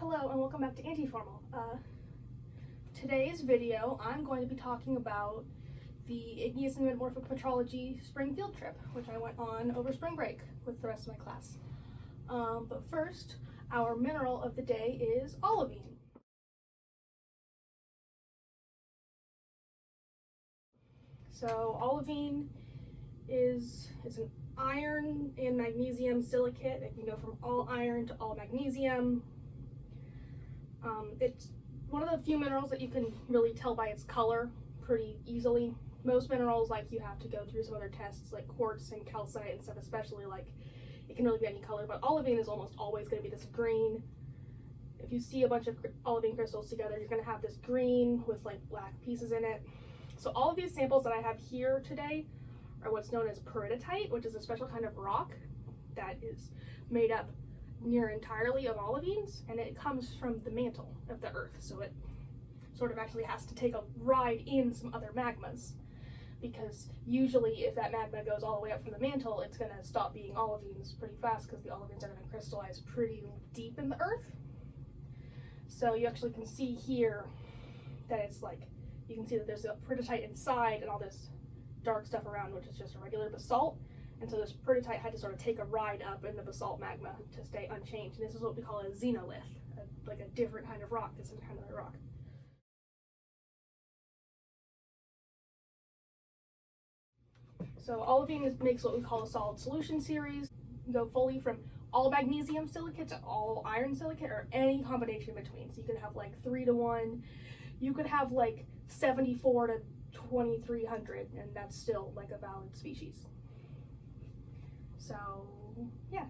Hello and welcome back to Antiformal. Today's video I'm going to be talking about the Igneous and Metamorphic Petrology spring field trip, which I went on over spring break with the rest of my class. But first, our mineral of the day is olivine. So olivine is an iron and magnesium silicate. It can go from all iron to all magnesium. It's one of the few minerals that you can really tell by its color pretty easily. Most minerals, like, you have to go through some other tests like quartz and calcite and stuff, especially, like, it can really be any color, but olivine is almost always going to be this green. If you see a bunch of olivine crystals together, you're going to have this green with like black pieces in it. So all of these samples that I have here today are what's known as peridotite, which is a special kind of rock that is made up near entirely of olivines, and it comes from the mantle of the earth, so it sort of actually has to take a ride in some other magmas, because usually if that magma goes all the way up from the mantle, it's going to stop being olivines pretty fast because the olivines are going to crystallize pretty deep in the earth. So you actually can see here that it's like, you can see that there's a peridotite inside and all this dark stuff around, which is just a regular basalt. And so this peridotite had to sort of take a ride up in the basalt magma to stay unchanged. And this is what we call a xenolith, like a different kind of rock. It's a kind of rock. So olivine makes what we call a solid solution series. You go fully from all magnesium silicate to all iron silicate, or any combination between. So you can have like 3-to-1. You could have like 74 to 2300, and that's still like a valid species. So yeah,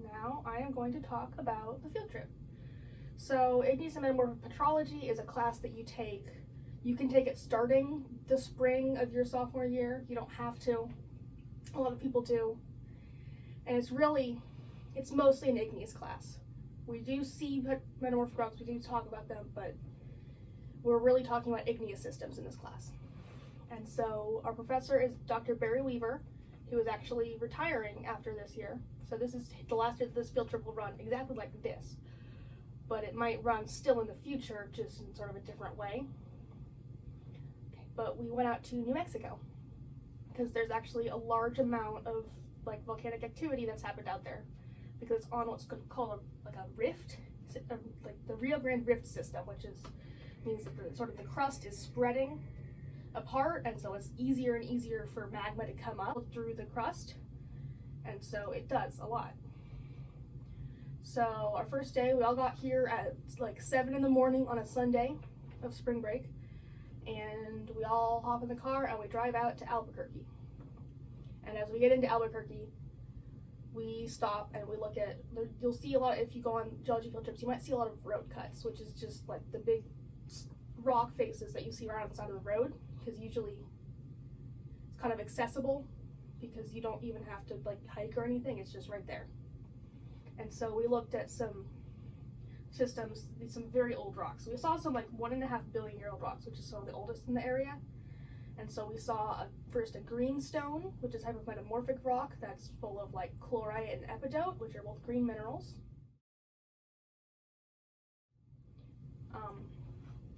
now I am going to talk about the field trip. So Igneous and Metamorphic Petrology is a class that you take. You can take it starting the spring of your sophomore year. You don't have to. A lot of people do. And it's mostly an igneous class. We do see metamorphic rocks, we do talk about them, but we're really talking about igneous systems in this class. And so our professor is Dr. Barry Weaver, who is actually retiring after this year. So this is the last year that this field trip will run exactly like this, but it might run still in the future, just in sort of a different way. Okay, but we went out to New Mexico because there's actually a large amount of like volcanic activity that's happened out there, because it's on what's called like a rift, like the Rio Grande Rift system, which means that the crust is spreading apart, and so it's easier and easier for magma to come up through the crust, and so it does a lot. So our first day, we all got here at like 7 in the morning on a Sunday of spring break, and we all hop in the car and we drive out to Albuquerque. And as we get into Albuquerque, we stop and we look at, you'll see a lot, if you go on geology field trips, you might see a lot of road cuts, which is just like the big rock faces that you see right on the side of the road, because usually it's kind of accessible because you don't even have to like hike or anything, it's just right there. And so we looked at some systems, some very old rocks. We saw some like 1.5 billion year old rocks, which is some of the oldest in the area. And so we saw first a greenstone, which is a type of metamorphic rock that's full of like chlorite and epidote, which are both green minerals.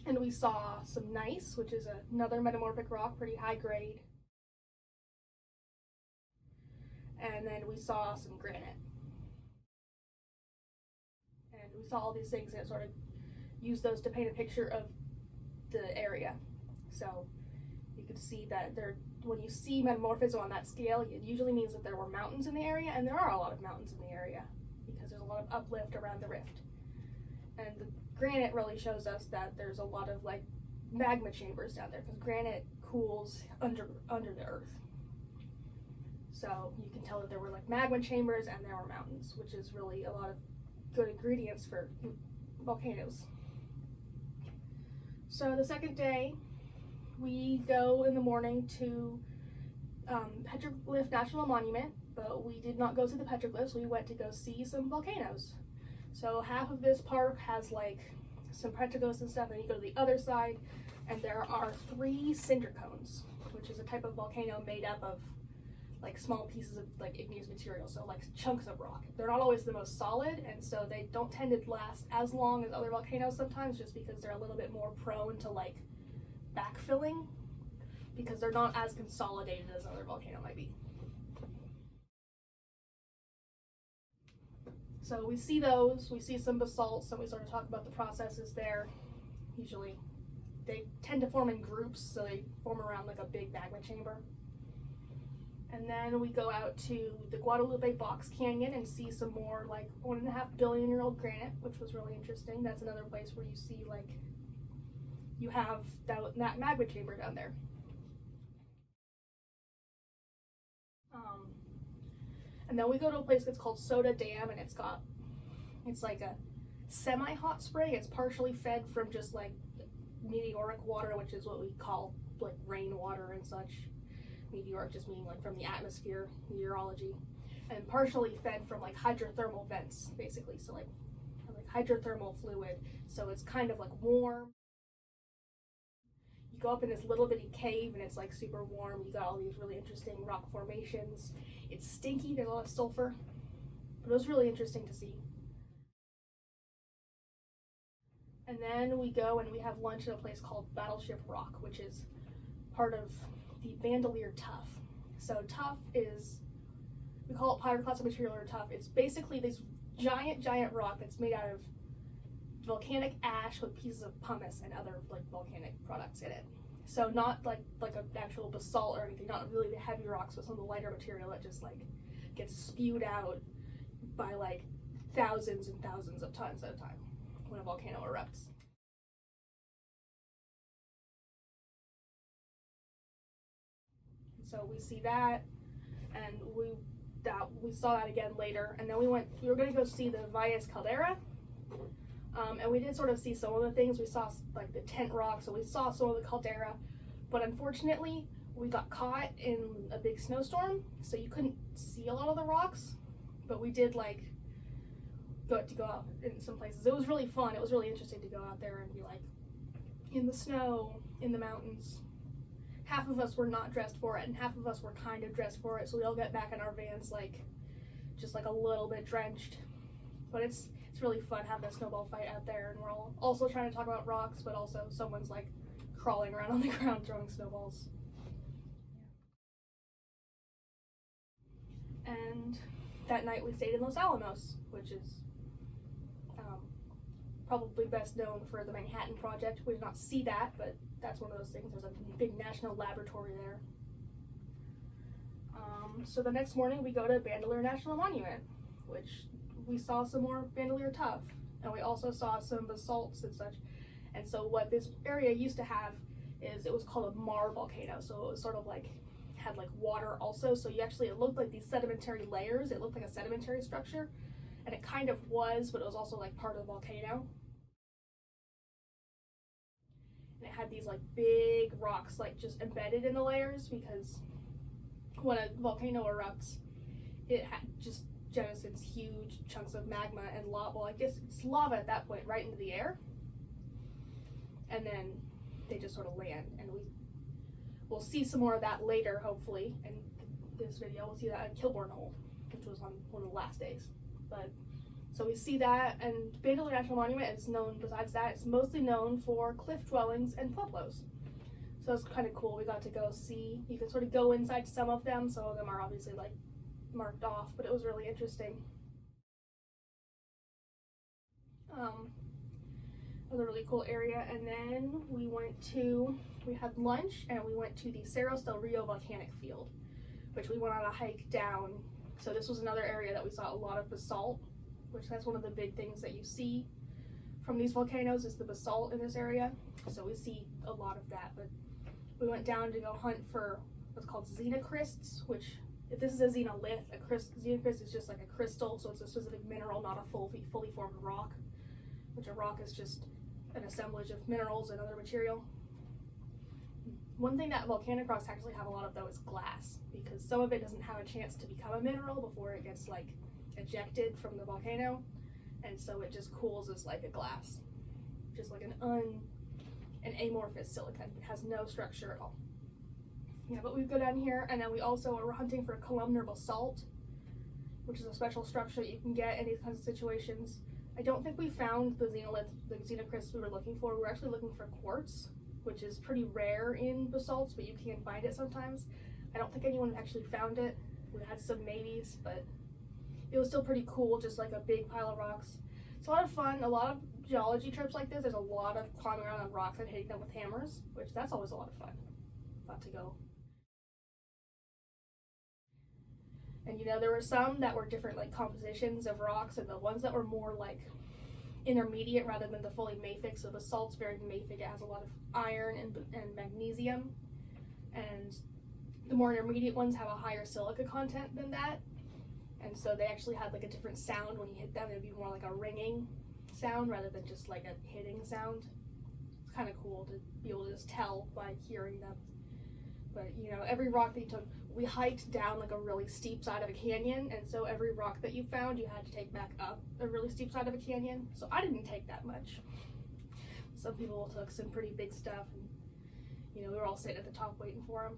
And we saw some gneiss, which is another metamorphic rock, pretty high grade. And then we saw some granite. And we saw all these things and sort of used those to paint a picture of the area. So you could see that when you see metamorphism on that scale, it usually means that there were mountains in the area, and there are a lot of mountains in the area because there's a lot of uplift around the rift. And the granite really shows us that there's a lot of like magma chambers down there, because granite cools under the earth. So you can tell that there were like magma chambers and there were mountains, which is really a lot of good ingredients for volcanoes. So the second day, we go in the morning to Petroglyph National Monument, but we did not go see the petroglyphs. We went to go see some volcanoes. So half of this park has like some petroglyphs and stuff, and you go to the other side and there are 3 cinder cones, which is a type of volcano made up of like small pieces of like igneous material, so like chunks of rock. They're not always the most solid, and so they don't tend to last as long as other volcanoes sometimes, just because they're a little bit more prone to like backfilling, because they're not as consolidated as other volcano might be. So we see those, we see some basalts, and we sort of talk about the processes there. Usually they tend to form in groups, so they form around like a big magma chamber. And then we go out to the Guadalupe Box Canyon and see some more like 1.5 billion year old granite, which was really interesting. That's another place where you see like, you have that magma chamber down there. And then we go to a place that's called Soda Dam, and it's like a semi-hot spring. It's partially fed from just like meteoric water, which is what we call like rainwater and such. Meteoric just meaning like from the atmosphere, meteorology, and partially fed from like hydrothermal vents, basically. So like hydrothermal fluid. So it's kind of like warm. You go up in this little bitty cave and it's like super warm. You got all these really interesting rock formations. It's stinky, there's a lot of sulfur, but it was really interesting to see. And then we go and we have lunch at a place called Battleship Rock, which is part of the Bandelier Tuff. So tuff is, we call it pyroclastic material or tuff. It's basically this giant rock that's made out of volcanic ash with pieces of pumice and other like volcanic products in it. So not like an actual basalt or anything, not really the heavy rocks, but some of the lighter material that just like gets spewed out by like thousands and thousands of tons at a time when a volcano erupts. So we see that, and we saw that again later, and then we were going to go see the Valles Caldera, and we did sort of see some of the things. We saw like the tent rock, so we saw some of the caldera, but unfortunately we got caught in a big snowstorm, so you couldn't see a lot of the rocks, but we did like go out in some places. It was really fun. It was really interesting to go out there and be like in the snow, in the mountains. Half of us were not dressed for it, and half of us were kind of dressed for it, so we all get back in our vans like just like a little bit drenched. But it's really fun having a snowball fight out there, and we're all also trying to talk about rocks, but also someone's like crawling around on the ground throwing snowballs. And that night we stayed in Los Alamos, which is probably best known for the Manhattan Project. We did not see that, but that's one of those things. There's a big national laboratory there. So the next morning we go to Bandelier National Monument, which we saw some more Bandelier tuff, and we also saw some basalts and such. And so what this area used to have is, it was called a mar volcano. So it was sort of like, had like water also. So it looked like these sedimentary layers. It looked like a sedimentary structure, and it kind of was, but it was also like part of the volcano. And it had these like big rocks like just embedded in the layers, because when a volcano erupts, it just jettisons huge chunks of magma and lava. Well, I guess it's lava at that point, right into the air, and then they just sort of land. And we'll see some more of that later, hopefully. In this video, we'll see that at Kilbourne Hole, which was on one of the last days. But so we see that, and Bandelier National Monument is known, besides that, it's mostly known for cliff dwellings and pueblos. So it's kind of cool. We got to go see, you can sort of go inside some of them. Some of them are obviously like marked off, but it was really interesting. It was a really cool area. And then we had lunch, and we went to the Cerros del Rio volcanic field, which we went on a hike down. So this was another area that we saw a lot of basalt, which that's one of the big things that you see from these volcanoes is the basalt in this area. So we see a lot of that, but we went down to go hunt for what's called xenocrysts, which, if this is a xenolith, xenocryst is just like a crystal, so it's a specific mineral, not a fully formed rock, which a rock is just an assemblage of minerals and other material. One thing that volcanic rocks actually have a lot of, though, is glass, because some of it doesn't have a chance to become a mineral before it gets like ejected from the volcano, and so it just cools as like a glass, just like an amorphous silicon. It has no structure at all. Yeah, but we go down here, and then we also are hunting for columnar basalt, which is a special structure that you can get in these kinds of situations. I don't think we found the xenolith, the xenocryst we were looking for. We were actually looking for quartz, which is pretty rare in basalts, but you can find it sometimes. I don't think anyone actually found it. We had some maybes, but it was still pretty cool, just like a big pile of rocks. It's a lot of fun. A lot of geology trips like this, there's a lot of climbing around on rocks and hitting them with hammers, which that's always a lot of fun. Fun to go. And you know, there were some that were different like compositions of rocks, and the ones that were more like intermediate rather than the fully mafic. So basalt's very mafic, it has a lot of iron and magnesium, and the more intermediate ones have a higher silica content than that, and so they actually had like a different sound when you hit them. It'd be more like a ringing sound rather than just like a hitting sound. It's kind of cool to be able to just tell by hearing them. But you know, every rock that you took, we hiked down like a really steep side of a canyon, and so every rock that you found you had to take back up a really steep side of a canyon. So I didn't take that much. Some people took some pretty big stuff, and you know, we were all sitting at the top waiting for them.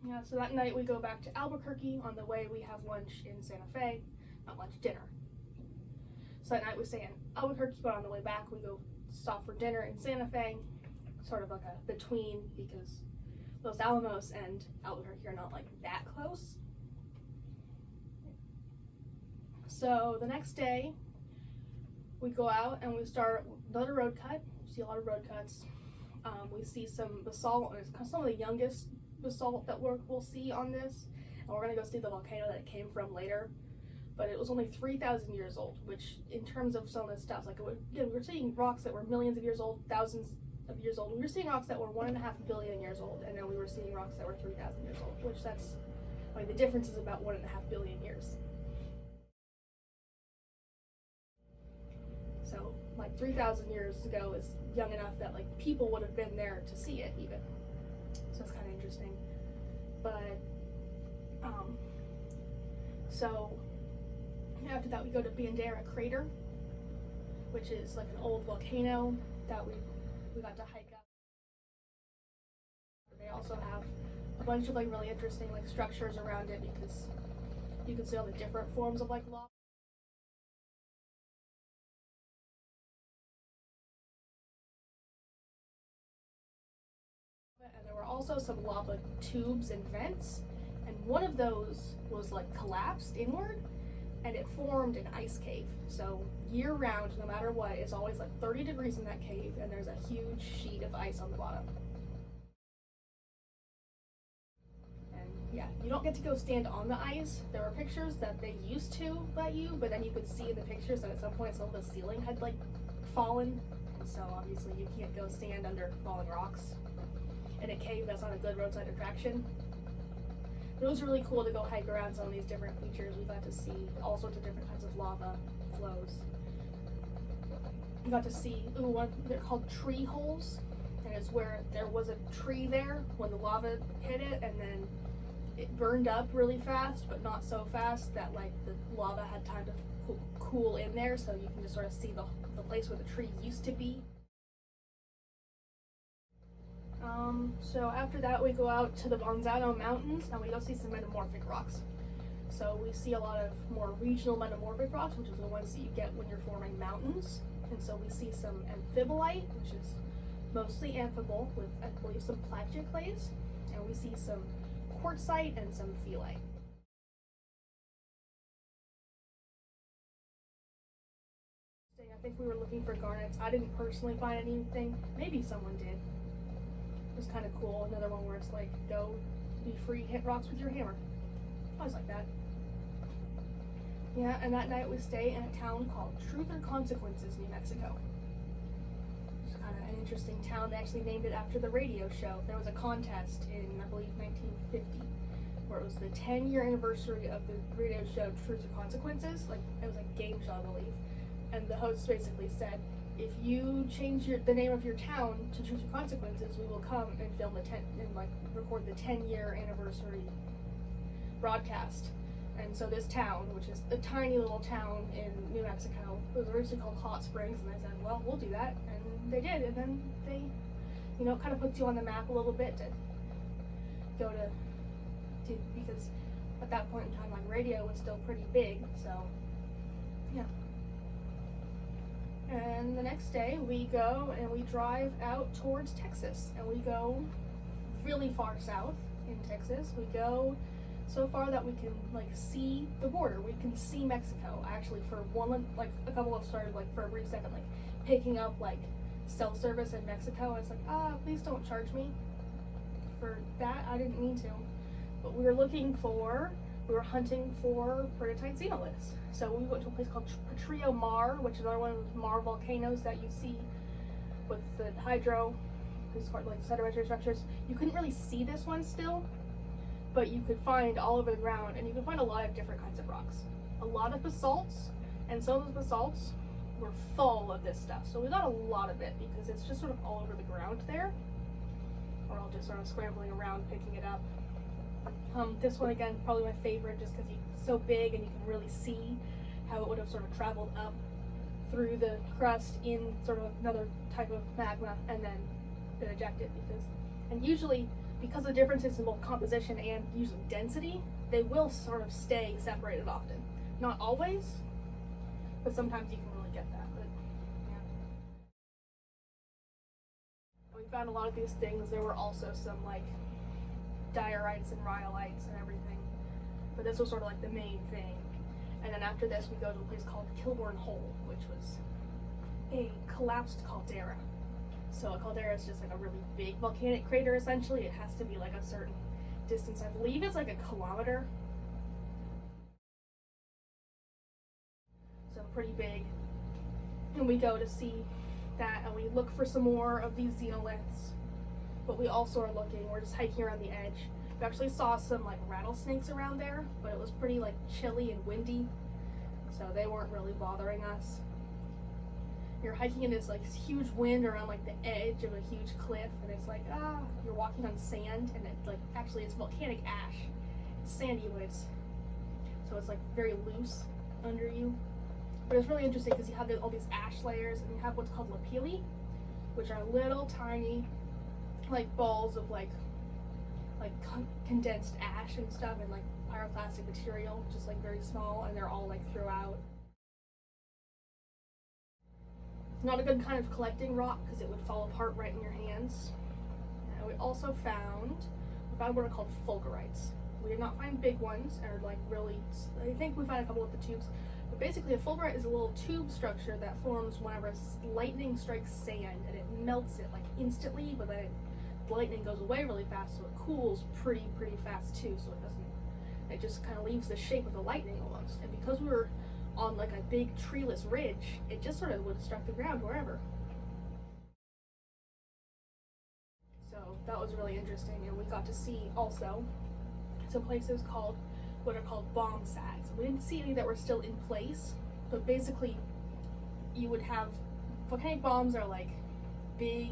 Yeah, so that night we go back to Albuquerque. On the way we have lunch in Santa Fe. Not lunch, dinner. So that night we stay in Albuquerque, but on the way back we go stop for dinner in Santa Fe. Sort of like a between, because Los Alamos and Albuquerque are not like that close. So the next day we go out and we start another road cut. We see a lot of road cuts. We see some basalt, some of the youngest basalt that we'll see on this, and we're gonna go see the volcano that it came from later. But it was only 3,000 years old, which in terms of some of the stuff, like again, we were seeing rocks that were millions of years old, thousands of years old. We were seeing rocks that were 1.5 billion years old, and then we were seeing rocks that were 3,000 years old, which that's, I mean, the difference is about 1.5 billion years. So like 3,000 years ago is young enough that like people would have been there to see it even. So it's kind of interesting. But so after that we go to Bandera Crater, which is like an old volcano that we got to hike up. They also have a bunch of like really interesting like structures around it, because you can see all the different forms of like lava. And there were also some lava tubes and vents, and one of those was like collapsed inward, and it formed an ice cave. So year round, no matter what, it's always like 30 degrees in that cave, and there's a huge sheet of ice on the bottom. And yeah, you don't get to go stand on the ice. There were pictures that they used to let you, but then you could see in the pictures that at some point some of the ceiling had like fallen, and so obviously you can't go stand under falling rocks in a cave. That's not a good roadside attraction. But it was really cool to go hike around some of these different features. We got to see all sorts of different kinds of lava flows. We got to see one, they're called tree holes, and it's where there was a tree there when the lava hit it, and then it burned up really fast, but not so fast that like the lava had time to cool in there, so you can just sort of see the place where the tree used to be. So after that we go out to the Bonzano Mountains and we go see some metamorphic rocks. So we see a lot of more regional metamorphic rocks, which is the ones that you get when you're forming mountains. And so we see some amphibolite, which is mostly amphibole, with I believe some plagioclase, and we see some quartzite and some phyllite. I think we were looking for garnets. I didn't personally find anything. Maybe someone did. It was kind of cool. Another one where it's like, go be free, hit rocks with your hammer. I was like that. Yeah, and that night we stay in a town called Truth or Consequences, New Mexico. It's kind of an interesting town. They actually named it after the radio show. There was a contest in, I believe, 1950, where it was the 10-year anniversary of the radio show Truth or Consequences. Like, it was like a game show, I believe. And the host basically said, if you change the name of your town to Truth or Consequences, we will come and film record the 10-year anniversary broadcast. And so this town, which is a tiny little town in New Mexico, was originally called Hot Springs, and they said, well, we'll do that, and they did, and then you know, it kind of puts you on the map a little bit to go to because at that point in time, like, radio was still pretty big, so yeah. And the next day we go and we drive out towards Texas, and we go really far south in Texas. We go so far that we can like see the border. We can see Mexico. Actually, for one, like a couple of started like for a brief second, like picking up like cell service in Mexico. It's like, please don't charge me for that. I didn't mean to. But we were hunting for prototype xenoliths. So we went to a place called Petrillo Mar, which is another one of those Mar volcanoes that you see with the hydro, these like sedimentary structures. You couldn't really see this one still, but you could find all over the ground, and you can find a lot of different kinds of rocks. A lot of basalts, and some of those basalts were full of this stuff. So we got a lot of it because it's just sort of all over the ground there. We're all just sort of scrambling around picking it up. This one again, probably my favorite, just because it's so big and you can really see how it would have sort of traveled up through the crust in sort of another type of magma and then been ejected. And usually, because of differences in both composition and usually density, they will sort of stay separated often. Not always, but sometimes you can really get that. But yeah. We found a lot of these things. There were also some like diorites and rhyolites and everything, but this was sort of like the main thing. And then after this we go to a place called Kilbourne Hole, which was a collapsed caldera. So a caldera is just like a really big volcanic crater. Essentially it has to be like a certain distance. I believe it's like a kilometer, so pretty big. And we go to see that, and we look for some more of these xenoliths. But we also are looking, we're just hiking around the edge. We actually saw some like rattlesnakes around there, but it was pretty like chilly and windy, so they weren't really bothering us. You're hiking in this like huge wind around like the edge of a huge cliff, and it's like, you're walking on sand, and it's like, actually it's volcanic ash. It's sandy, but so it's like very loose under you. But it's really interesting because you have all these ash layers, and you have what's called lapilli, which are little tiny like balls of like condensed ash and stuff, and like pyroclastic material, just like very small, and they're all like throughout. It's not a good kind of collecting rock because it would fall apart right in your hands. And we also found what are called fulgurites. We did not find big ones, or like really, I think we found a couple of the tubes, but basically a fulgurite is a little tube structure that forms whenever lightning strikes sand, and it melts it like instantly, but then the lightning goes away really fast, so it cools pretty fast too, so it just kind of leaves the shape of the lightning almost. And because we were on like a big treeless ridge, it just sort of would have struck the ground wherever. So that was really interesting, and we got to see also some places what are called bomb sags. We didn't see any that were still in place, but basically you would have volcanic bombs are like big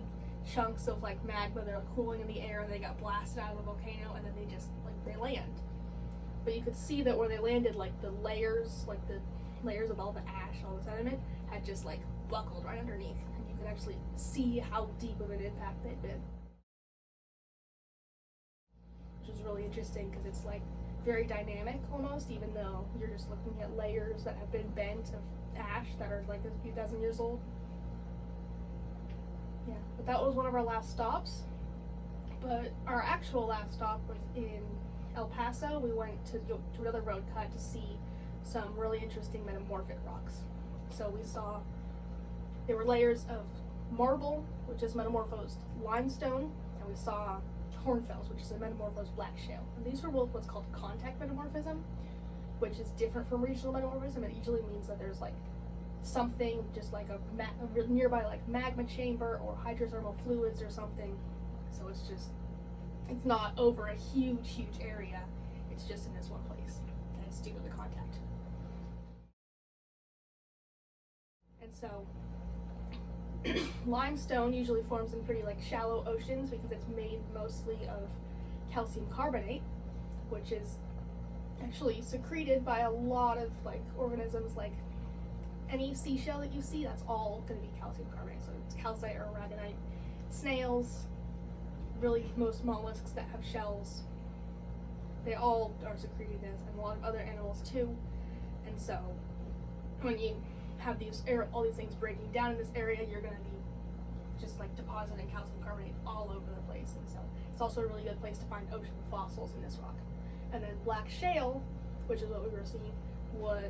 chunks of like magma that are cooling in the air, and they got blasted out of the volcano, and then they just like they land. But you could see that where they landed, like the layers of all the ash, all the sediment had just like buckled right underneath, and you could actually see how deep of an impact they'd been, which was really interesting because it's like very dynamic almost, even though you're just looking at layers that have been bent of ash that are like a few thousand years old. Yeah, but that was one of our last stops. But our actual last stop was in El Paso. We went to another road cut to see some really interesting metamorphic rocks. So we saw there were layers of marble, which is metamorphosed limestone, and we saw hornfels, which is a metamorphosed black shale. And these were both what's called contact metamorphism, which is different from regional metamorphism. It usually means that there's like something just like a nearby like magma chamber or hydrothermal fluids or something. So it's not over a huge area. It's just in this one place, and it's due to the contact. And so limestone usually forms in pretty like shallow oceans because it's made mostly of calcium carbonate, which is actually secreted by a lot of like organisms. Like any seashell that you see, that's all going to be calcium carbonate. So it's calcite or aragonite, snails, really most mollusks that have shells, they all are secreting this, and a lot of other animals too. And so when you have all these things breaking down in this area, you're going to be just like depositing calcium carbonate all over the place. And so it's also a really good place to find ocean fossils in this rock. And then black shale, which is what we were seeing,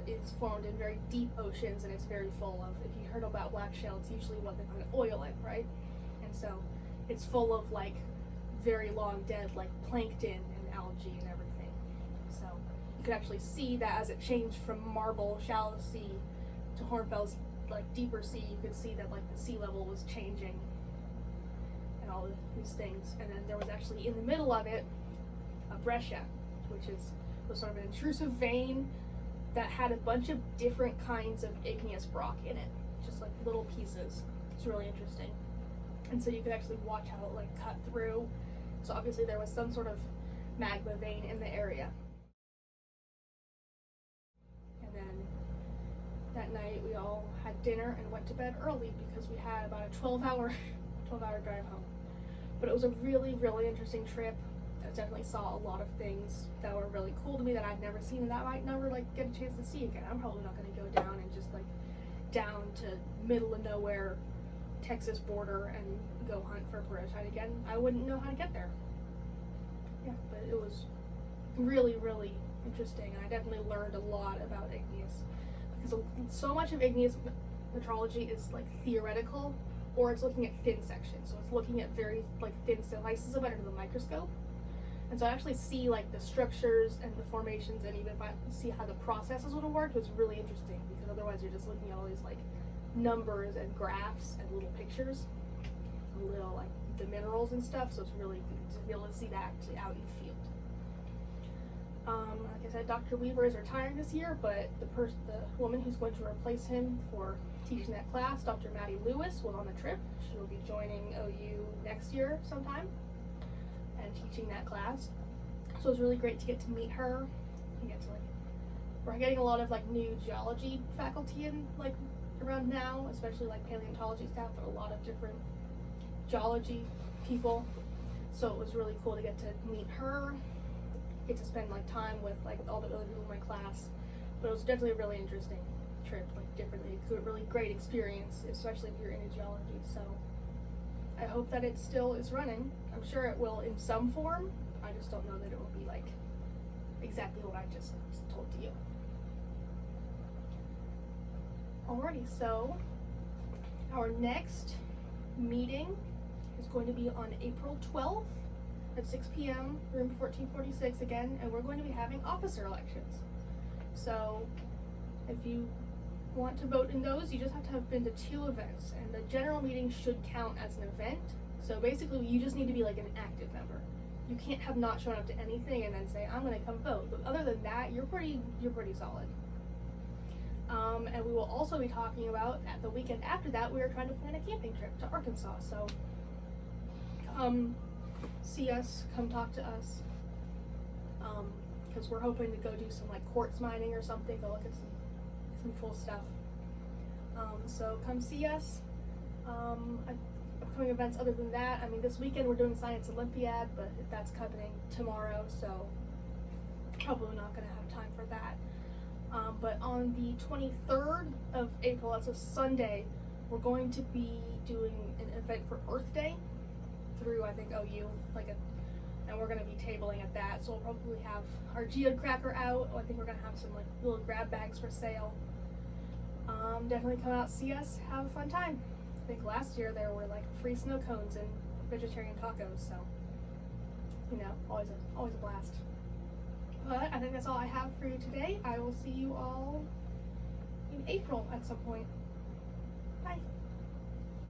is formed in very deep oceans, and it's very full of, if you heard about black shale, it's usually what they find oil in, right? And so it's full of like very long dead like plankton and algae and everything. So you could actually see that as it changed from marble shallow sea to Hornfels like deeper sea, you could see that like the sea level was changing and all these things. And then there was actually in the middle of it a breccia, which was sort of an intrusive vein that had a bunch of different kinds of igneous rock in it, just like little pieces. It's really interesting. And so you could actually watch how it like cut through. So obviously there was some sort of magma vein in the area. And then that night we all had dinner and went to bed early because we had about a 12-hour drive home. But it was a really, really interesting trip. I definitely saw a lot of things that were really cool to me that I'd never seen and that I might never like get a chance to see again. I'm probably not going to go down and just like down to middle of nowhere Texas border and go hunt for peridotite again. I wouldn't know how to get there. Yeah, but it was really, really interesting. I definitely learned a lot about igneous because so much of igneous petrology is like theoretical, or it's looking at thin sections. So it's looking at very like thin slices of it under the microscope. And so I actually see like the structures and the formations, and even if I see how the processes would have worked, was really interesting, because otherwise you're just looking at all these like numbers and graphs and little pictures, little like the minerals and stuff. So it's really good to be able to see that actually out in the field. Like I said, Dr. Weaver is retiring this year, but the woman who's going to replace him for teaching that class, Dr. Maddie Lewis, was on the trip. She will be joining OU next year sometime and teaching that class. So it was really great to get to meet her. We're getting a lot of like new geology faculty in like around now, especially like paleontology staff, but a lot of different geology people. So it was really cool to get to meet her, get to spend like time with like all the other people in my class. But it was definitely a really interesting trip, like differently, really great experience, especially if you're into geology. So I hope that it still is running. I'm sure it will in some form. I just don't know that it will be like exactly what I just told to you. Alrighty, so our next meeting is going to be on April 12th at 6 p.m., room 1446 again, and we're going to be having officer elections. So if you want to vote in those, you just have to have been to 2 events, and the general meeting should count as an event. So basically you just need to be like an active member. You can't have not shown up to anything and then say, I'm gonna come vote. But other than that, you're pretty solid. And we will also be talking about, at the weekend after that, we are trying to plan a camping trip to Arkansas. So come see us, come talk to us, because we're hoping to go do some like quartz mining or something, go look at some cool stuff. So come see us. Upcoming events other than that, I mean, this weekend we're doing Science Olympiad, but that's happening tomorrow, so probably not going to have time for that. But on the 23rd of April, that's a Sunday, we're going to be doing an event for Earth Day through, I think, OU, and we're going to be tabling at that. So we'll probably have our geode cracker out. I think we're going to have some like little grab bags for sale. Definitely come out, see us, have a fun time. I think last year there were like free snow cones and vegetarian tacos, so always a blast. But I think that's all I have for you today. I will see you all in April at some point. Bye.